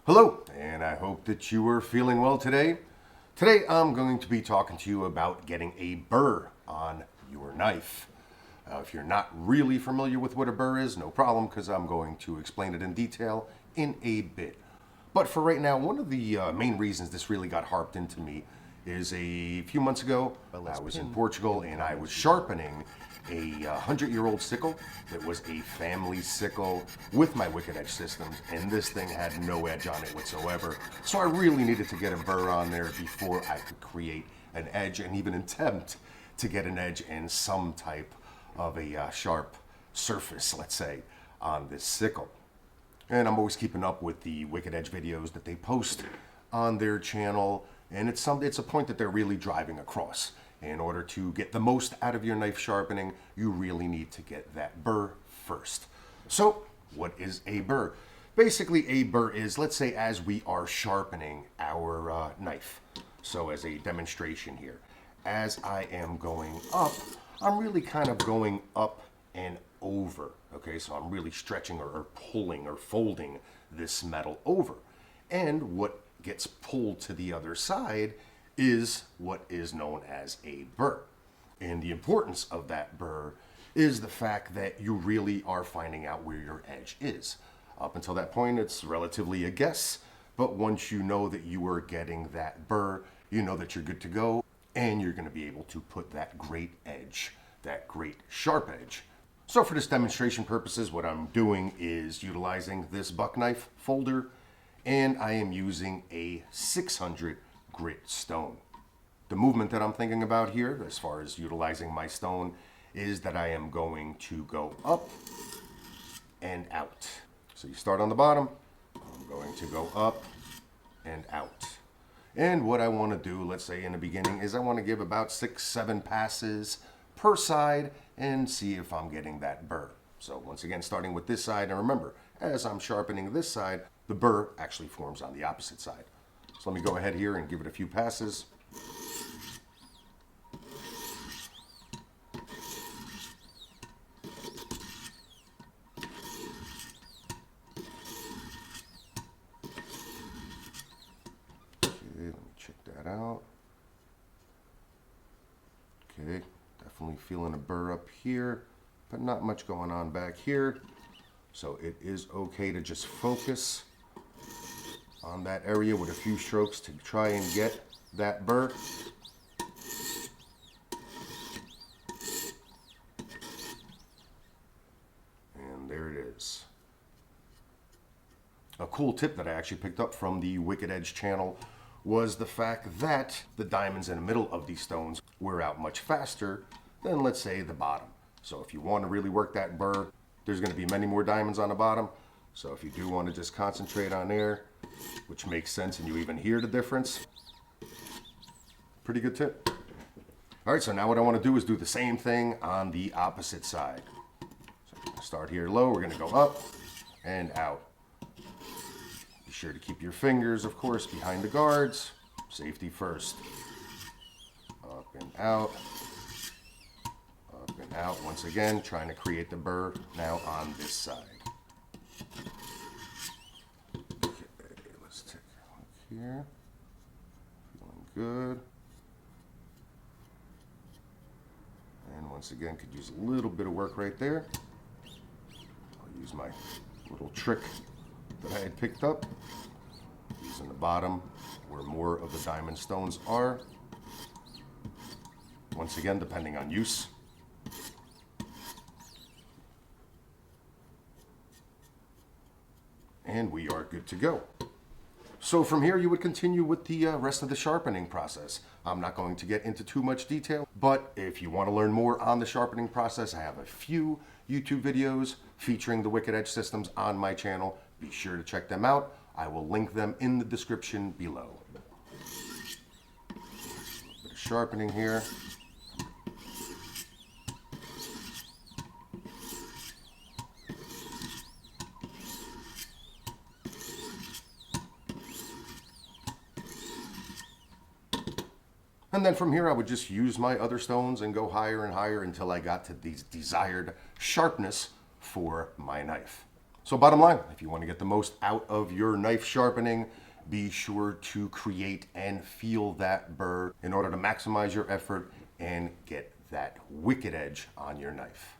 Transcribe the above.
Hello, and I hope that you are feeling well today. Today I'm going to be talking to you about getting a burr on your knife. If you're not really familiar with what a burr is, no problem, because I'm going to explain it in detail in a bit. But for right now, one of the main reasons this really got harped into me is a few months ago, I was in Portugal and I was sharpening a 100-year-old sickle that was a family sickle with my Wicked Edge systems, and this thing had no edge on it whatsoever. So I really needed to get a burr on there before I could create an edge and even attempt to get an edge in some type of a sharp surface, let's say, on this sickle. And I'm always keeping up with the Wicked Edge videos that they post on their channel, and it's a point that they're really driving across. In order to get the most out of your knife sharpening, you really need to get that burr first. So, what is a burr? Basically, a burr is, let's say, as we are sharpening our knife. So, as a demonstration here, as I am going up, I'm really kind of going up and over. Okay, so I'm really stretching or pulling or folding this metal over. And what gets pulled to the other side is what is known as a burr. And the importance of that burr is the fact that you really are finding out where your edge is. Up until that point, it's relatively a guess, but once you know that you are getting that burr, you know that you're good to go, and you're going to be able to put that great edge, that great sharp edge. So for this demonstration purposes, what I'm doing is utilizing this buck knife folder, and I am using a 600 grit stone. The movement that I'm thinking about here, as far as utilizing my stone, is that I am going to go up and out. So you start on the bottom, I'm going to go up and out. And what I want to do, let's say in the beginning, is I want to give about 6-7 passes per side and see if I'm getting that burr. So once again, starting with this side, and remember, as I'm sharpening this side, the burr actually forms on the opposite side. So let me go ahead here and give it a few passes. Okay, let me check that out. Okay, definitely feeling a burr up here, but not much going on back here. So it is okay to just focus on that area with a few strokes to try and get that burr. And there it is. A cool tip that I actually picked up from the Wicked Edge channel was the fact that the diamonds in the middle of these stones wear out much faster than, let's say, the bottom. So if you want to really work that burr, there's going to be many more diamonds on the bottom. So if you do want to just concentrate on there, which makes sense and you even hear the difference, pretty good tip. All right, so now what I want to do is do the same thing on the opposite side. So start here low, we're going to go up and out. Be sure to keep your fingers, of course, behind the guards. Safety first. Up and out. Up and out. Once again, trying to create the burr now on this side. Here, feeling good. And once again, could use a little bit of work right there. I'll use my little trick that I had picked up, using the bottom where more of the diamond stones are. Once again, depending on use. And we are good to go. So from here, you would continue with the rest of the sharpening process. I'm not going to get into too much detail, but if you want to learn more on the sharpening process, I have a few YouTube videos featuring the Wicked Edge systems on my channel. Be sure to check them out. I will link them in the description below. A bit of sharpening here. And then from here, I would just use my other stones and go higher and higher until I got to the desired sharpness for my knife. So bottom line, if you want to get the most out of your knife sharpening, be sure to create and feel that burr in order to maximize your effort and get that wicked edge on your knife.